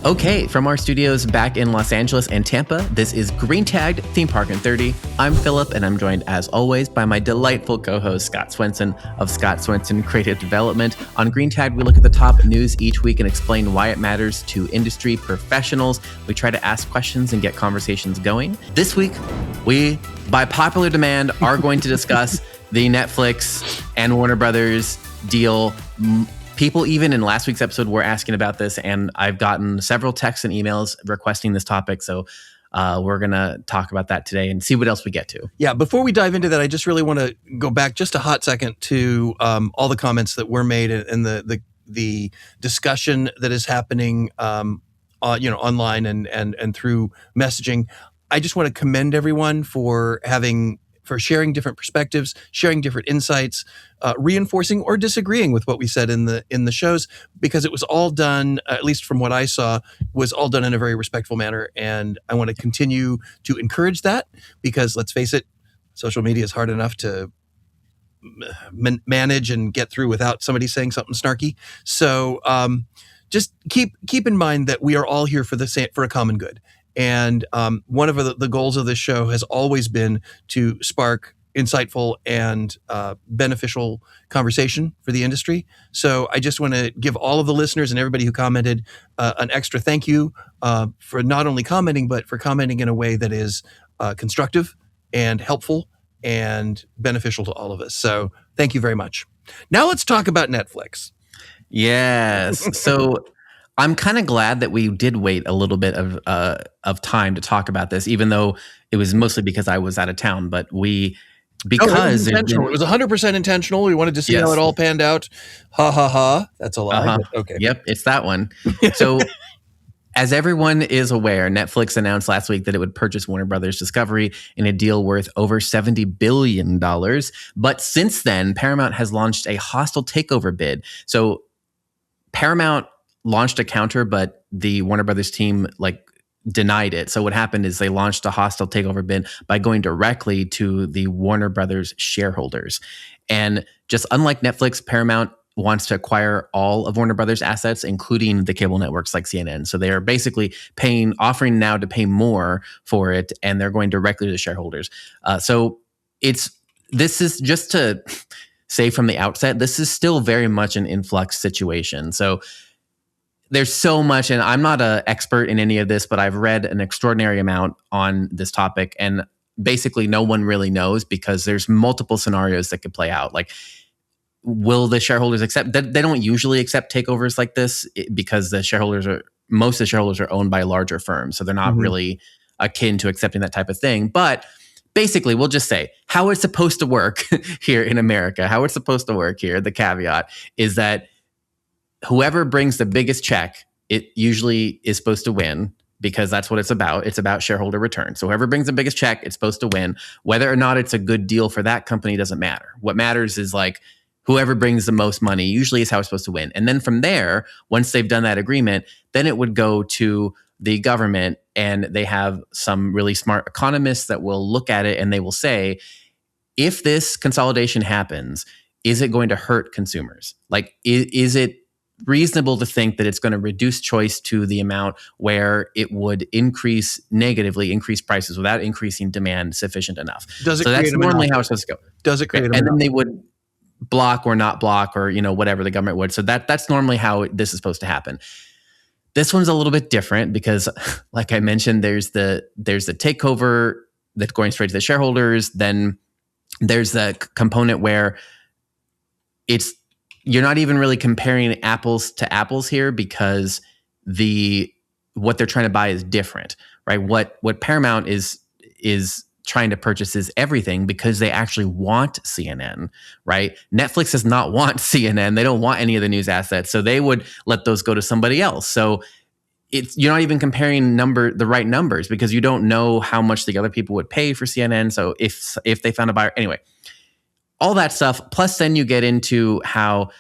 Okay, from our studios back in Los Angeles and Tampa, this is Green Tagged Theme Park in 30. I'm Philip, and I'm joined as always by my delightful co-host Scott Swenson of Scott Swenson Creative Development. On Green Tagged, we look at the top news each week and explain why it matters to industry professionals. We try to ask questions and get conversations going. This week, we, by popular demand, are going to discuss the Netflix and Warner Brothers deal. People even in last week's episode were asking about this, and I've gotten several texts and emails requesting this topic. So we're going to talk about that today and see what else we get to. Yeah, before we dive into that, I just really want to go back just a hot second to all the comments that were made and the discussion that is happening online and through messaging. I just want to commend everyone for sharing different perspectives, sharing different insights, reinforcing or disagreeing with what we said in the shows, because it was all done, at least from what I saw, was all done in a very respectful manner. And I want to continue to encourage that, because let's face it, social media is hard enough to manage and get through without somebody saying something snarky. So just keep in mind that we are all here for a common good. And one of the goals of this show has always been to spark insightful and beneficial conversation for the industry. So I just want to give all of the listeners and everybody who commented an extra thank you for not only commenting, but for commenting in a way that is constructive and helpful and beneficial to all of us. So thank you very much. Now let's talk about Netflix. Yes. So I'm kind of glad that we did wait a little bit of time to talk about this, even though it was mostly because I was out of town. But it was intentional. It was 100% intentional. We wanted to see how it all panned out. Ha ha ha. That's a lie. Okay. Yep, it's that one. So, as everyone is aware, Netflix announced last week that it would purchase Warner Brothers Discovery in a deal worth over $70 billion. But since then, Paramount has launched a hostile takeover bid. So, Paramount launched a counter, but the Warner Brothers team denied it. So what happened is they launched a hostile takeover bid by going directly to the Warner Brothers shareholders. And just unlike Netflix, Paramount wants to acquire all of Warner Brothers assets, including the cable networks like CNN. So they are basically offering now to pay more for it, and they're going directly to the shareholders. So this is just to say from the outset, this is still very much an influx situation. So there's so much, and I'm not an expert in any of this, but I've read an extraordinary amount on this topic, and basically no one really knows, because there's multiple scenarios that could play out. Like, will the shareholders accept? They don't usually accept takeovers like this, because most of the shareholders are owned by larger firms, so they're not really akin to accepting that type of thing. But basically, we'll just say how it's supposed to work here in America. How it's supposed to work here. The caveat is that whoever brings the biggest check, it usually is supposed to win, because that's what it's about. It's about shareholder return. So whoever brings the biggest check, it's supposed to win. Whether or not it's a good deal for that company doesn't matter. What matters is whoever brings the most money usually is how it's supposed to win. And then from there, once they've done that agreement, then it would go to the government, and they have some really smart economists that will look at it, and they will say, if this consolidation happens, is it going to hurt consumers? Is it reasonable to think that it's going to reduce choice to the amount where it would negatively increase prices without increasing demand sufficient enough? Does it so that's normally how it's supposed to go. Does it create a And then they would block or not block, or whatever the government would. So that's normally how this is supposed to happen. This one's a little bit different because, like I mentioned, there's the takeover that's going straight to the shareholders. Then there's the component where you're not even really comparing apples to apples here, because what they're trying to buy is different, right? What Paramount is trying to purchase is everything, because they actually want CNN, right? Netflix does not want CNN. They don't want any of the news assets, so they would let those go to somebody else. So you're not even comparing the right numbers, because you don't know how much the other people would pay for CNN. So if they found a buyer, anyway. All that stuff. Plus, then you get into how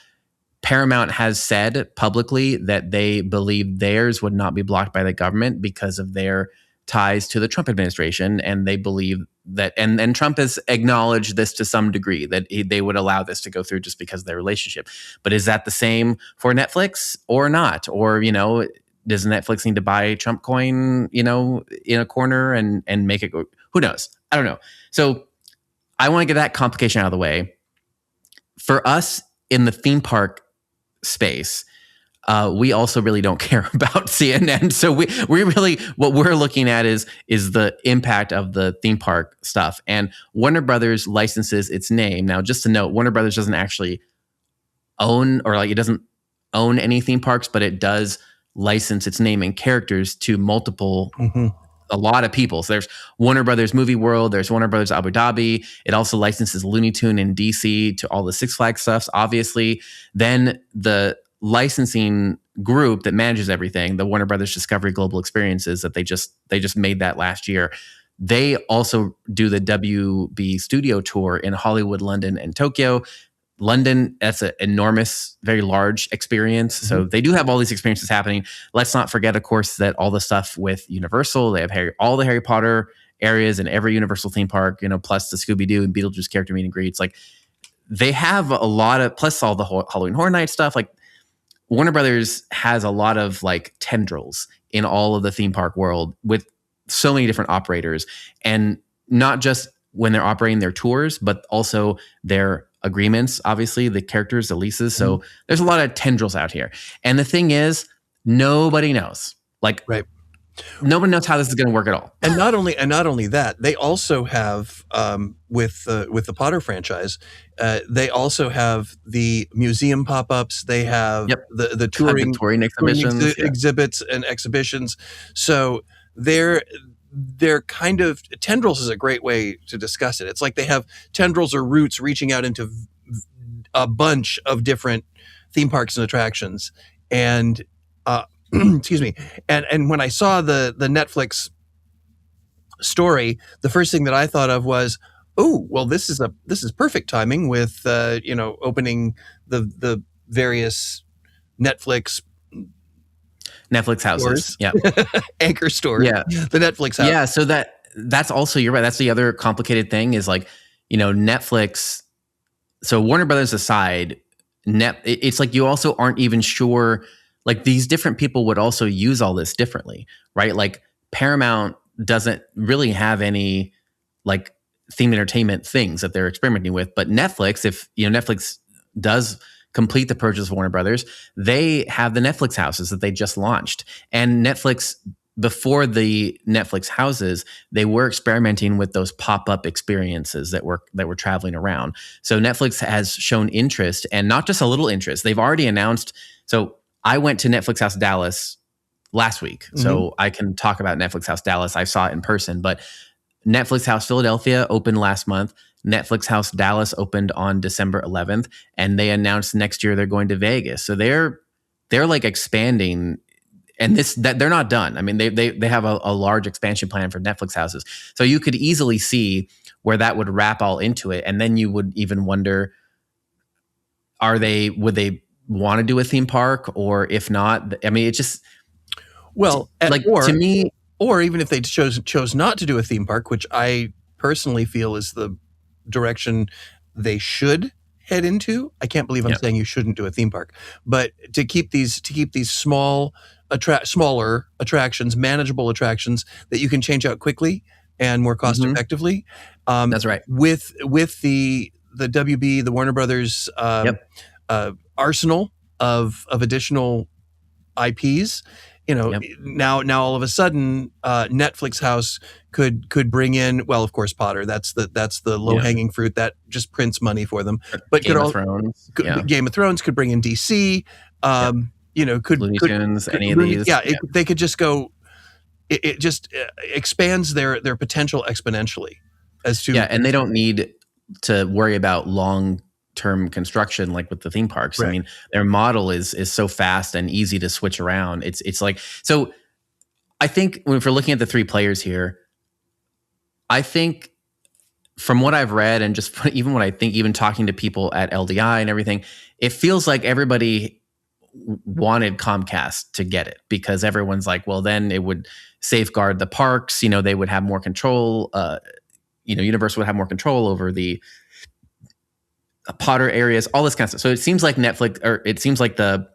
Paramount has said publicly that they believe theirs would not be blocked by the government because of their ties to the Trump administration. And they believe that, and Trump has acknowledged this to some degree, that they would allow this to go through just because of their relationship. But is that the same for Netflix or not? Or, does Netflix need to buy Trump coin, in a corner and make it go? Who knows? I don't know. So I want to get that complication out of the way. For us in the theme park space, we also really don't care about CNN. So we really, what we're looking at is the impact of the theme park stuff. And Warner Brothers licenses its name. Now, just to note, Warner Brothers doesn't actually own, or like, it doesn't own any theme parks, but it does license its name and characters to multiple, a lot of people. So there's Warner Brothers Movie World, there's Warner Brothers Abu Dhabi. It also licenses Looney Tune in DC to all the Six Flags stuffs, obviously. Then the licensing group that manages everything, the Warner Brothers Discovery Global Experiences, that they just made that last year. They also do the WB Studio Tour in Hollywood, London, and Tokyo. London, that's an enormous, very large experience. So they do have all these experiences happening. Let's not forget, of course, that all the stuff with Universal, they have all the Harry Potter areas in every Universal theme park, plus the Scooby-Doo and Beetlejuice character meet and greets. Like, they have a lot of, plus all the Halloween Horror Night stuff. Like, Warner Brothers has a lot of like tendrils in all of the theme park world with so many different operators, and not just when they're operating their tours, but also their agreements, obviously the characters, the leases. So there's a lot of tendrils out here. And the thing is, nobody knows. Like, Right. Nobody knows how this is going to work at all. And not only that, they also have with the Potter franchise, they also have the museum pop-ups. They have the touring exhibitions, exhibits and exhibitions. So they're kind of, tendrils is a great way to discuss it. It's like they have tendrils or roots reaching out into a bunch of different theme parks and attractions. And excuse me. And when I saw the Netflix story, the first thing that I thought of was, oh, well, this is perfect timing with opening the various Netflix houses, anchor stores, the Netflix house. Yeah, so that's also, you're right. That's the other complicated thing is like, Netflix. So Warner Brothers aside, it's like you also aren't even sure. Like, these different people would also use all this differently, right? Like, Paramount doesn't really have any like themed entertainment things that they're experimenting with, but Netflix, if Netflix does complete the purchase of Warner Brothers, they have the Netflix houses that they just launched. And Netflix, before the Netflix houses, they were experimenting with those pop-up experiences that were traveling around. So Netflix has shown interest, and not just a little interest. They've already announced. So I went to Netflix House Dallas last week, so I can talk about Netflix House Dallas. I saw it in person, but Netflix House Philadelphia opened last month. Netflix House Dallas opened on December 11th, and they announced next year they're going to Vegas. So they're like expanding, and that they're not done. I mean, they have a large expansion plan for Netflix houses. So you could easily see where that would wrap all into it, and then you would even wonder, would they want to do a theme park, or if not, I mean, it's just, well, to me, or even if they chose not to do a theme park, which I personally feel is the direction they should head into. I can't believe I'm saying you shouldn't do a theme park, but to keep these smaller attractions, manageable attractions that you can change out quickly and more cost effectively. That's right. With the WB, the Warner Brothers arsenal of additional IPs. Now all of a sudden, Netflix House could bring in, well, of course, Potter. That's the low hanging fruit that just prints money for them. But Game of Thrones, Game of Thrones could bring in DC. Could Looney Tunes, any of these. They could just go. It just expands their potential exponentially. And they don't need to worry about long-term construction like with the theme parks. Right. I mean, their model is so fast and easy to switch around. It's like, so I think if we're looking at the three players here, I think from what I've read and just even what I think, even talking to people at LDI and everything, it feels like everybody wanted Comcast to get it because everyone's like, well, then it would safeguard the parks. They would have more control. Universal would have more control over the Potter areas, all this kind of stuff. So it seems like Netflix, or it seems like the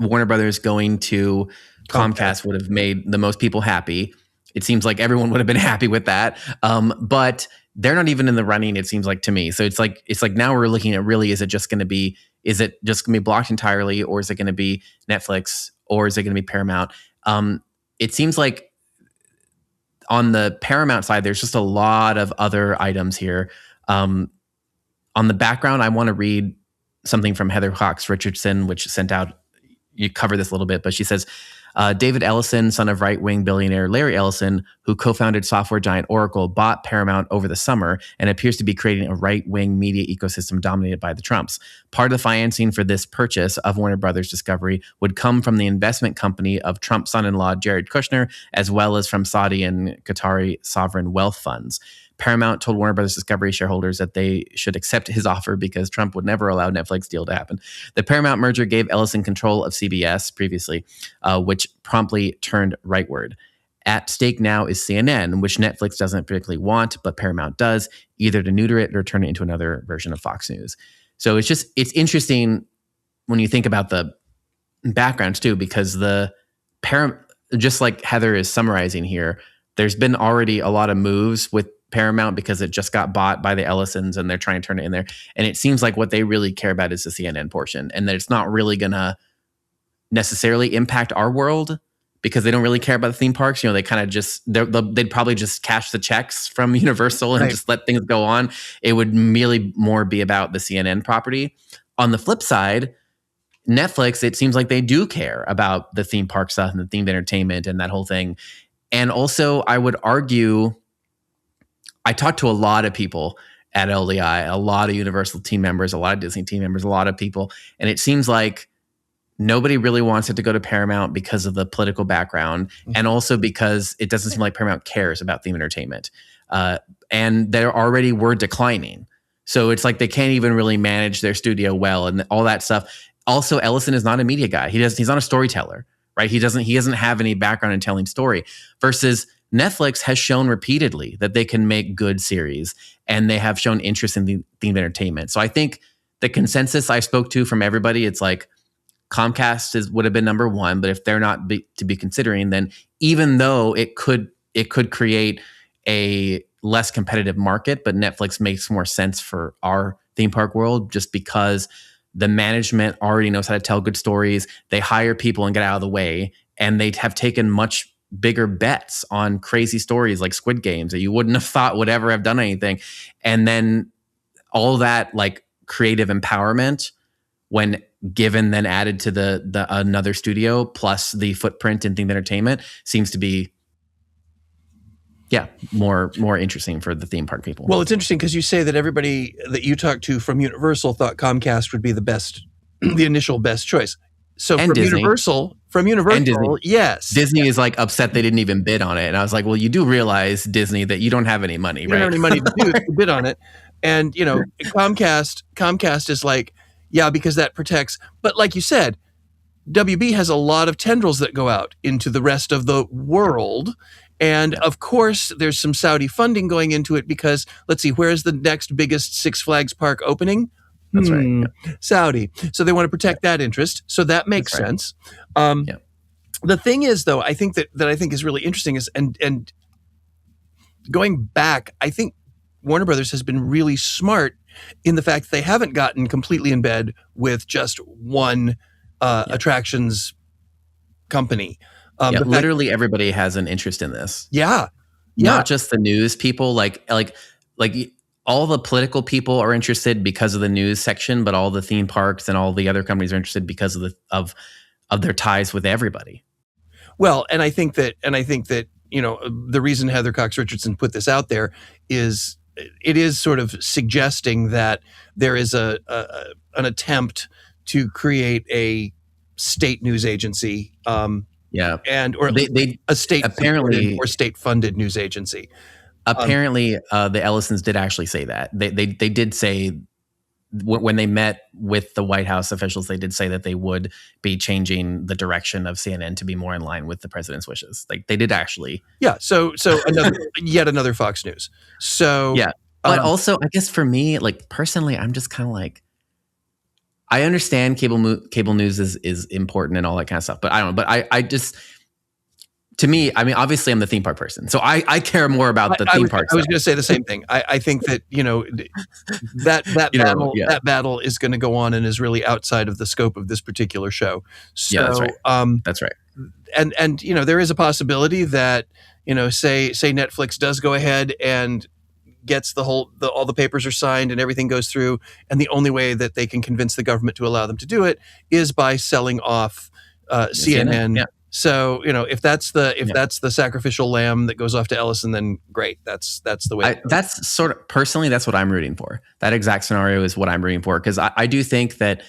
Warner Brothers going to Comcast would have made the most people happy. It seems like everyone would have been happy with that. But they're not even in the running, it seems like to me. So it's like now we're looking at, really, is it just going to be blocked entirely, or is it going to be Netflix, or is it going to be Paramount? It seems like on the Paramount side, there's just a lot of other items here. On the background, I want to read something from Heather Cox Richardson, which sent out, you cover this a little bit, but she says, David Ellison, son of right-wing billionaire Larry Ellison, who co-founded software giant Oracle, bought Paramount over the summer and appears to be creating a right-wing media ecosystem dominated by the Trumps. Part of the financing for this purchase of Warner Brothers Discovery would come from the investment company of Trump's son-in-law, Jared Kushner, as well as from Saudi and Qatari sovereign wealth funds. Paramount told Warner Brothers Discovery shareholders that they should accept his offer because Trump would never allow Netflix deal to happen. The Paramount merger gave Ellison control of CBS previously, which promptly turned rightward. At stake now is CNN, which Netflix doesn't particularly want, but Paramount does, either to neuter it or turn it into another version of Fox News. So it's interesting when you think about the backgrounds too, because just like Heather is summarizing here, there's been already a lot of moves with Paramount because it just got bought by the Ellisons and they're trying to turn it in there. And it seems like what they really care about is the CNN portion, and that it's not really going to necessarily impact our world because they don't really care about the theme parks. They kind of just, they'd probably just cash the checks from Universal and just let things go on. It would merely more be about the CNN property. On the flip side, Netflix, it seems like they do care about the theme park stuff and the themed entertainment and that whole thing. And also, I would argue, I talked to a lot of people at LDI, a lot of Universal team members, a lot of Disney team members, a lot of people. And it seems like nobody really wants it to go to Paramount because of the political background. And also because it doesn't seem like Paramount cares about theme entertainment. And they already were declining. So it's like they can't even really manage their studio well and all that stuff. Also, Ellison is not a media guy. He's not a storyteller, right? He doesn't have any background in telling story, versus Netflix has shown repeatedly that they can make good series, and they have shown interest in the themed entertainment. So I think the consensus I spoke to from everybody, it's like Comcast would have been number one, but if they're not to be considering, then even though it could create a less competitive market, but Netflix makes more sense for our theme park world just because the management already knows how to tell good stories. They hire people and get out of the way, and they have taken much bigger bets on crazy stories like Squid Games that you wouldn't have thought would ever have done anything. And then all that like creative empowerment, when given then added to the another studio plus the footprint in themed entertainment, seems to be more interesting for the theme park people. Well, it's interesting because you say that everybody that you talked to from Universal thought Comcast would be the initial best choice. So and from Disney. Universal, yes. Disney is like upset they didn't even bid on it. And I was like, well, you do realize, Disney, that you don't have any money, right? You don't have any money to bid on it. And, Comcast is like, yeah, because that protects. But like you said, WB has a lot of tendrils that go out into the rest of the world. And of course, there's some Saudi funding going into it because, let's see, where is the next biggest Six Flags park opening? That's right. Yeah. Saudi. So they want to protect that interest. So that makes sense. The thing is, though, I think that I think is really interesting is, and going back, I think Warner Brothers has been really smart in the fact that they haven't gotten completely in bed with just one attractions company. Literally everybody has an interest in this. Yeah. Not just the news people, like all the political people are interested because of the news section, but all the theme parks and all the other companies are interested because of their ties with everybody. Well, and I think that the reason Heather Cox Richardson put this out there is it is sort of suggesting that there is an attempt to create a state news agency. Or a state apparently or state funded news agency. Apparently, the Ellisons did actually say that. They did say when they met with the White House officials, they did say that they would be changing the direction of CNN to be more in line with the president's wishes. Like they did actually. Yeah. So yet another Fox News. So yeah, but also I guess for me, like personally, I'm just kind of like, I understand cable news is important and all that kind of stuff, but I don't know. But I just, to me, I mean, obviously I'm the theme park person, so I care more about the theme park I was stuff. going to say the same thing. I think that that Yeah, that battle is going to go on and is really outside of the scope of this particular show. yeah, that's So right. That's right. and there is a possibility that say Netflix does go ahead and gets all the papers are signed and everything goes through, and the only way that they can convince the government to allow them to do it is by selling off CNN. Yeah. So if that's Yeah. the sacrificial lamb that goes off to Ellison, then great. That's the way. That's sort of, personally, that's what I'm rooting for. That exact scenario is what I'm rooting for, because I do think that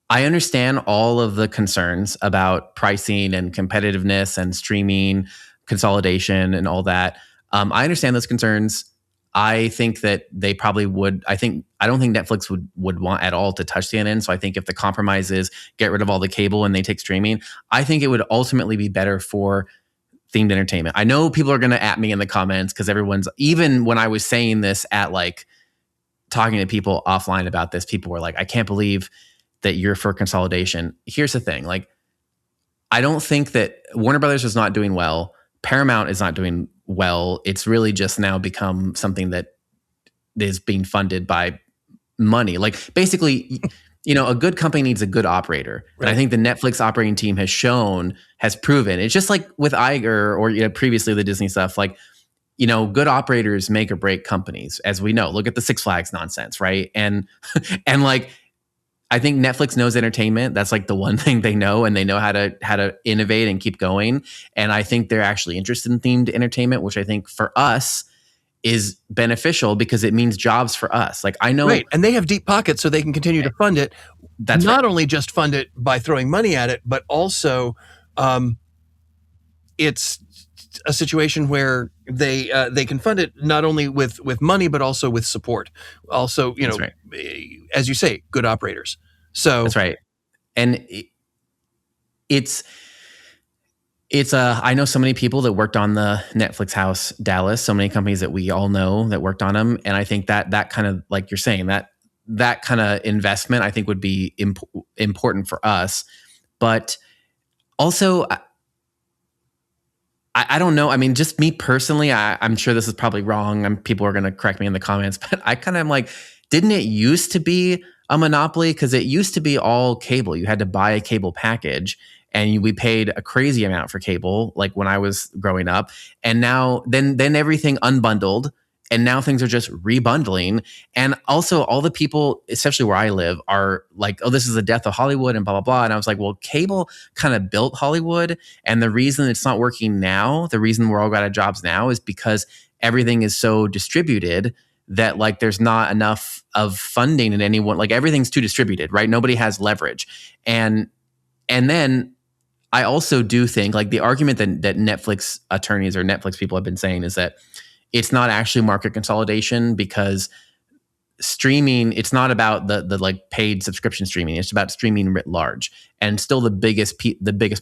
I understand all of the concerns about pricing and competitiveness and streaming consolidation and all that. I understand those concerns. I think that they probably would. I don't think Netflix would want at all to touch CNN. So I think if the compromise is get rid of all the cable and they take streaming, I think it would ultimately be better for themed entertainment. I know people are going to at me in the comments because everyone's, even when I was saying this at like talking to people offline about this, people were like, I can't believe that you're for consolidation. Here's the thing. Like, I don't think that Warner Brothers is not doing well. Paramount is not doing well. It's really just now become something that is being funded by money. Like, basically, a good company needs a good operator. Right. And I think the Netflix operating team has proven. It's just like with Iger or previously the Disney stuff, like, good operators make or break companies, as we know. Look at the Six Flags nonsense, right? And like, I think Netflix knows entertainment. That's like the one thing they know, and they know how to innovate and keep going. And I think they're actually interested in themed entertainment, which I think for us is beneficial because it means jobs for us. Like, I know, Right, and they have deep pockets, so they can continue to fund it. That's not right. only just fund it by throwing money at it, but also it's a situation where they can fund it not only with money but also with support. Also, That's right. as you say, good operators. So That's right. And it's I know so many people that worked on the Netflix house Dallas, so many companies that we all know that worked on them. And I think that kind of, like you're saying, that kind of investment, I think, would be important for us. But also, I don't know. I mean, just me personally, I'm sure this is probably wrong. People are going to correct me in the comments, but I kind of am like, didn't it used to be a monopoly? Because it used to be all cable. You had to buy a cable package, and we paid a crazy amount for cable, like when I was growing up. And now, then everything unbundled, and now things are just rebundling. And also, all the people, especially where I live, are like, oh, this is the death of Hollywood and blah, blah, blah. And I was like, well, cable kind of built Hollywood. And the reason it's not working now, the reason we're all out of jobs now, is because everything is so distributed that, like, there's not enough of funding in anyone. Like, everything's too distributed, right? Nobody has leverage. And then I also do think, like, the argument that Netflix attorneys or Netflix people have been saying is that it's not actually market consolidation, because streaming, it's not about the like paid subscription streaming. It's about streaming writ large. And still the biggest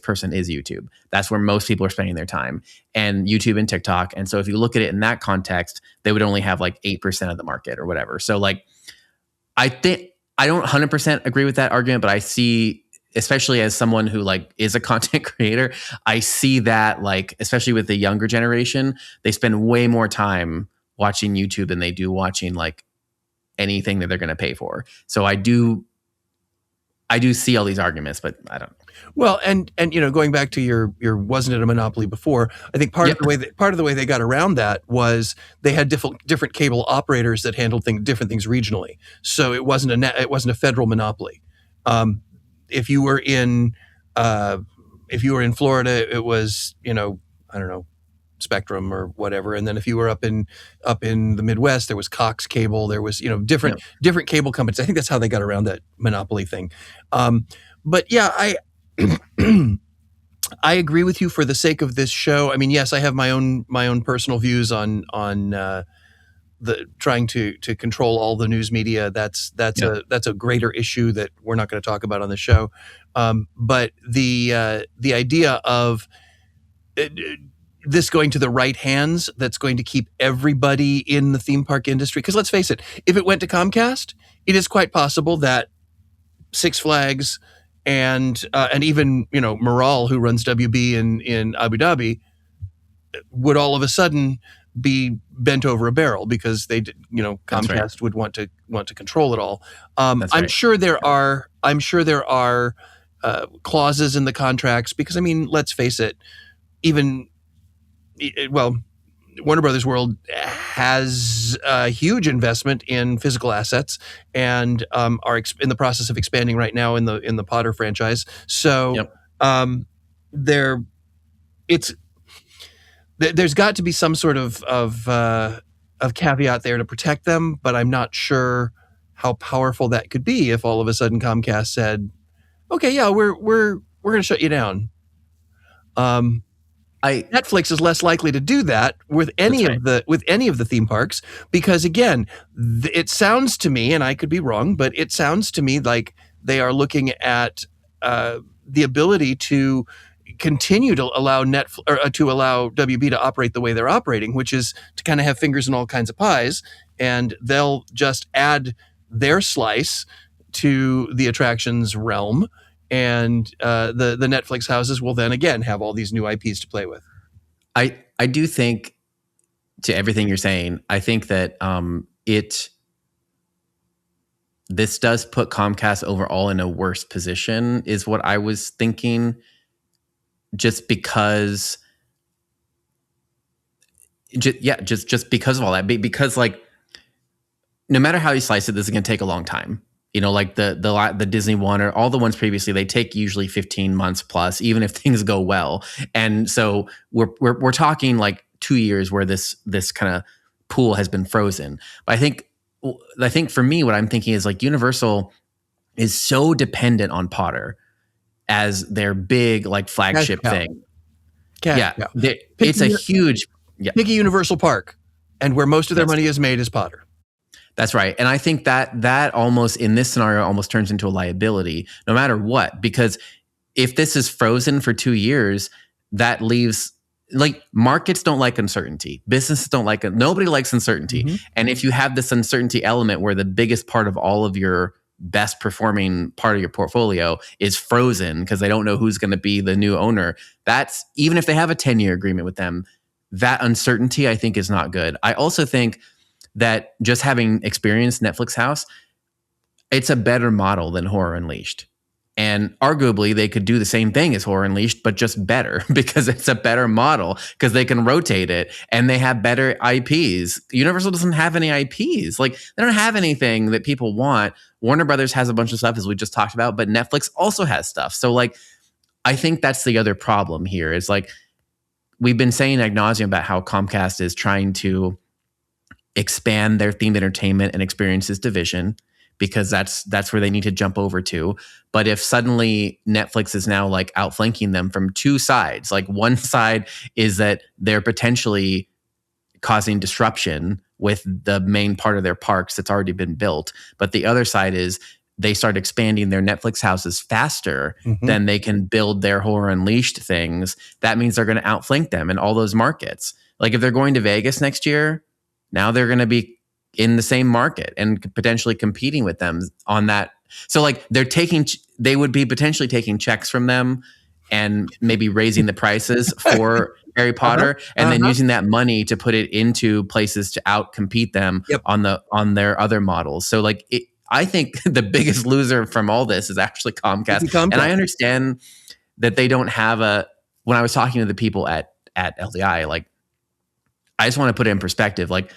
person is YouTube. That's where most people are spending their time, and YouTube and TikTok. And so if you look at it in that context, they would only have like 8% of the market or whatever. So, like, I think I don't 100% agree with that argument, but I see, especially as someone who, like, is a content creator, I see that, like, especially with the younger generation, they spend way more time watching YouTube than they do watching, like, anything that they're going to pay for. So I do see all these arguments, but I don't know. Well, and going back to your wasn't it a monopoly before? I think part of the way they got around that was they had different cable operators that handled different things regionally. So it wasn't a federal monopoly. If you were in Florida, it was, I don't know, Spectrum or whatever. And then if you were up in the Midwest, there was Cox Cable. There was, different cable companies. I think that's how they got around that monopoly thing. But yeah, I agree with you for the sake of this show. I mean, yes, I have my own personal views on the trying to control all the news media. That's a greater issue that we're not going to talk about on the show. But the idea of this going to the right hands, that's going to keep everybody in the theme park industry. Because let's face it, if it went to Comcast, it is quite possible that Six Flags and even Maral, who runs WB in Abu Dhabi, would all of a sudden be bent over a barrel because Comcast would want to control it all. I'm sure there are clauses in the contracts because let's face it, Warner Brothers World has a huge investment in physical assets and are in the process of expanding right now in the Potter franchise. So there's got to be some sort of caveat there to protect them, but I'm not sure how powerful that could be if all of a sudden Comcast said, "Okay, yeah, we're going to shut you down." Netflix is less likely to do that with any of the theme parks because, again, it sounds to me, and I could be wrong, but it sounds to me like they are looking at the ability to continue to allow WB to operate the way they're operating, which is to kind of have fingers in all kinds of pies, and they'll just add their slice to the attractions realm. And the Netflix houses will then again have all these new IPs to play with. I do think, to everything you're saying, I think that this does put Comcast overall in a worse position, is what I was thinking. Just because because of all that, because like no matter how you slice it, this is going to take a long time. Like the Disney one or all the ones previously, they take usually 15 months plus, even if things go well. And so we're talking like 2 years where this kind of pool has been frozen. But I think for me, what I'm thinking is like Universal is so dependent on Potter as their big like flagship thing. It's a huge. Pick a Universal park, and where most of their money is made is Potter. That's right. And I think that almost in this scenario almost turns into a liability no matter what, because if this is frozen for 2 years, that leaves, like, markets don't like uncertainty. Businesses don't like it. Nobody likes uncertainty. Mm-hmm. And if you have this uncertainty element where the biggest part of all of your best performing part of your portfolio is frozen because they don't know who's going to be the new owner, that's, even if they have a 10-year agreement with them, that uncertainty I think is not good. I also think that just having experienced Netflix House, it's a better model than Horror Unleashed. And arguably they could do the same thing as Horror Unleashed, but just better because it's a better model because they can rotate it and they have better IPs. Universal doesn't have any IPs. Like, they don't have anything that people want. Warner Brothers has a bunch of stuff, as we just talked about, but Netflix also has stuff. So like, I think that's the other problem here is like, we've been saying ad nauseum about how Comcast is trying to expand their themed entertainment and experiences division because that's where they need to jump over to. But if suddenly Netflix is now like outflanking them from two sides, like one side is that they're potentially causing disruption with the main part of their parks that's already been built. But the other side is they start expanding their Netflix houses faster than they can build their Horror Unleashed things. That means they're going to outflank them in all those markets. Like if they're going to Vegas next year, now they're going to be in the same market and potentially competing with them on that. So like they would be potentially taking checks from them and maybe raising the prices for Harry Potter and then using that money to put it into places to outcompete them on their other models. So like I think the biggest loser from all this is actually Comcast. And I understand that they don't have when I was talking to the people at LDI, like, I just want to put it in perspective. Like,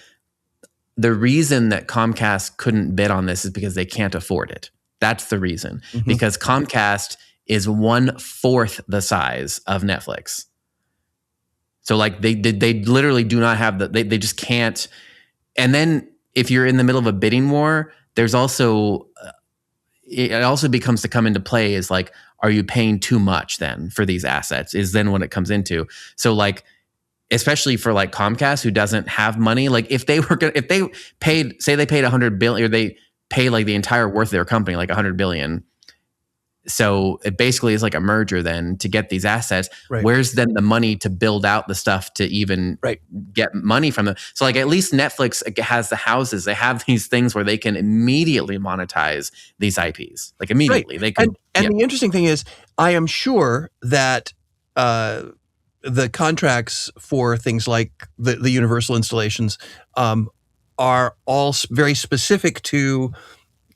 the reason that Comcast couldn't bid on this is because they can't afford it. That's the reason. Because Comcast is 1/4 the size of Netflix. So like they literally do not have they just can't. And then if you're in the middle of a bidding war, there's also it also becomes to come into play is like, are you paying too much then for these assets? Is then when it comes into. So like, especially for like Comcast, who doesn't have money, like if they paid, say they paid $100 billion, or they pay like the entire worth of their company, like $100 billion, So it basically is like a merger then to get these assets. Right. Where's then the money to build out the stuff to even Right. get money from them? So like at least Netflix has the houses. They have these things where they can immediately monetize these IPs. Like immediately. They could And the interesting thing is, I am sure that the contracts for things like the Universal installations are all very specific to,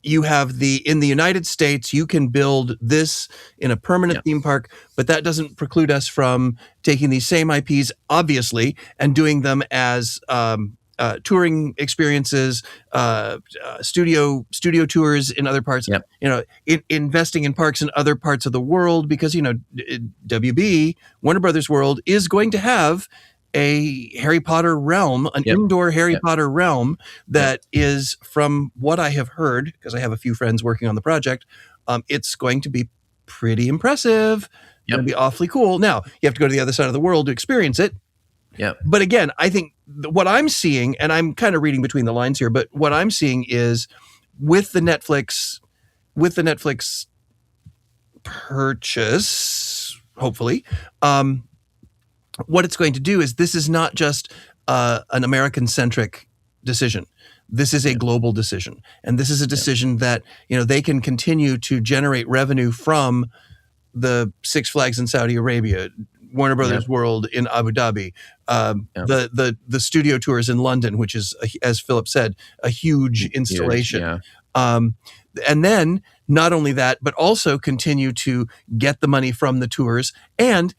you have in the United States, you can build this in a permanent theme park, but that doesn't preclude us from taking these same IPs, obviously, and doing them as touring experiences, studio tours in other parts. Yep. Investing in parks in other parts of the world, because WB, Warner Brothers World, is going to have a Harry Potter realm, an indoor Harry Potter realm that is, from what I have heard, because I have a few friends working on the project, it's going to be pretty impressive. It's going to be awfully cool. Now, you have to go to the other side of the world to experience it. But again, I think what I'm seeing, and I'm kind of reading between the lines here, but what I'm seeing is with the Netflix purchase, hopefully, what it's going to do is, this is not just an American-centric decision. This is a global decision. And this is a decision that, they can continue to generate revenue from the Six Flags in Saudi Arabia, Warner Brothers World in Abu Dhabi, the studio tours in London, which is, as Philip said, a huge installation. And then not only that, but also continue to get the money from the tours and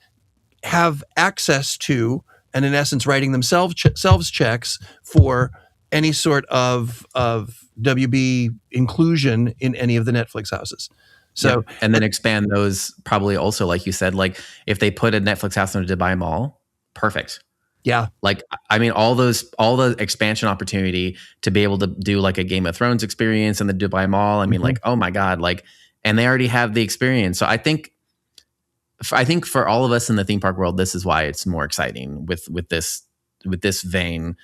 have access to, and in essence, writing themselves checks for any sort of WB inclusion in any of the Netflix houses. So, and then expand those probably also, like you said, like if they put a Netflix house in a Dubai Mall, perfect. Yeah. Like, I mean, all the expansion opportunity to be able to do like a Game of Thrones experience in the Dubai Mall. I mean, like, oh my God, like, and they already have the experience. So I think for all of us in the theme park world, this is why it's more exciting with this vein.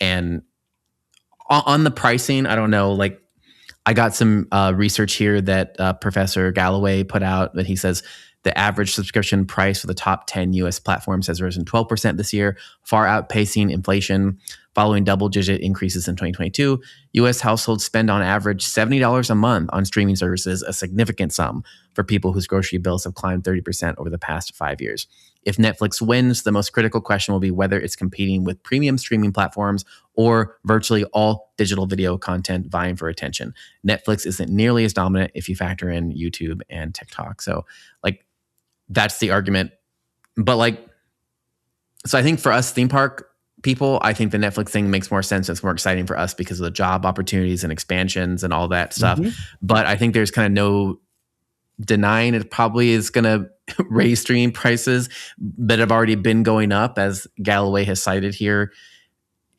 And on the pricing, I don't know, like, I got some research here that Professor Galloway put out, that he says the average subscription price for the top 10 U.S. platforms has risen 12% this year, far outpacing inflation. Following double-digit increases in 2022, U.S. households spend on average $70 a month on streaming services, a significant sum for people whose grocery bills have climbed 30% over the past 5 years. If Netflix wins, the most critical question will be whether it's competing with premium streaming platforms or virtually all digital video content vying for attention. Netflix isn't nearly as dominant if you factor in YouTube and TikTok. So, like, that's the argument. But, like, so I think for us theme park people, I think the Netflix thing makes more sense. It's more exciting for us because of the job opportunities and expansions and all that stuff. But I think there's kind of no denying it probably is going to raise streaming prices that have already been going up, as Galloway has cited here.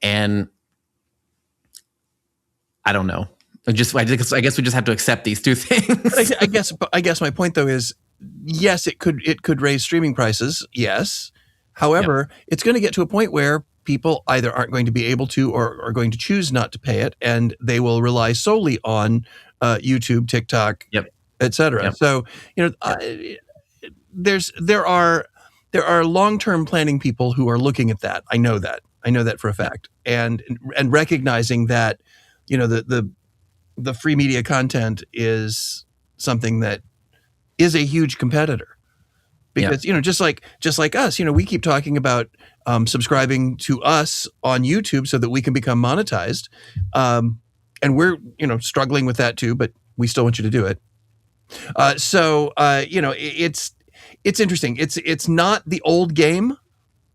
And I don't know. I guess we just have to accept these two things. I guess my point though is, yes, it could raise streaming prices. Yes. However, it's going to get to a point where people either aren't going to be able to or are going to choose not to pay it, and they will rely solely on YouTube, TikTok, etc. So, there are long-term planning people who are looking at that. I know that for a fact, and recognizing that, the free media content is something that is a huge competitor. Because, just like us, we keep talking about subscribing to us on YouTube so that we can become monetized. And we're, struggling with that too, but we still want you to do it. It's interesting. It's not the old game.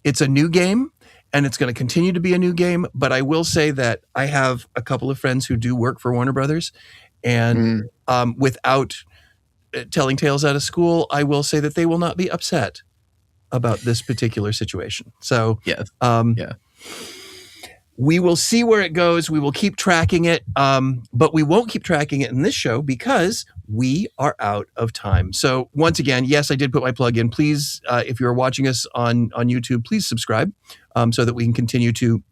It's a new game, and it's going to continue to be a new game. But I will say that I have a couple of friends who do work for Warner Brothers, and without telling tales out of school, I will say that they will not be upset about this particular situation. So, we will see where it goes. We will keep tracking it, but we won't keep tracking it in this show because we are out of time. So once again, yes, I did put my plug in. Please, if you're watching us on YouTube, please subscribe so that we can continue to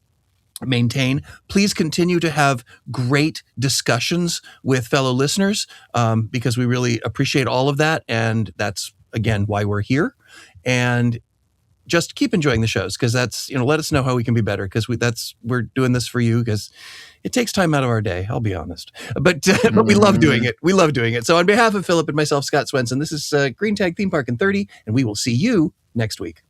maintain. Please continue to have great discussions with fellow listeners, because we really appreciate all of that. And that's, again, why we're here. And just keep enjoying the shows, because that's, let us know how we can be better, because we're doing this for you, because it takes time out of our day, I'll be honest. But we love doing it. We love doing it. So on behalf of Philip and myself, Scott Swenson, this is Green Tag Theme Park in 30, and we will see you next week.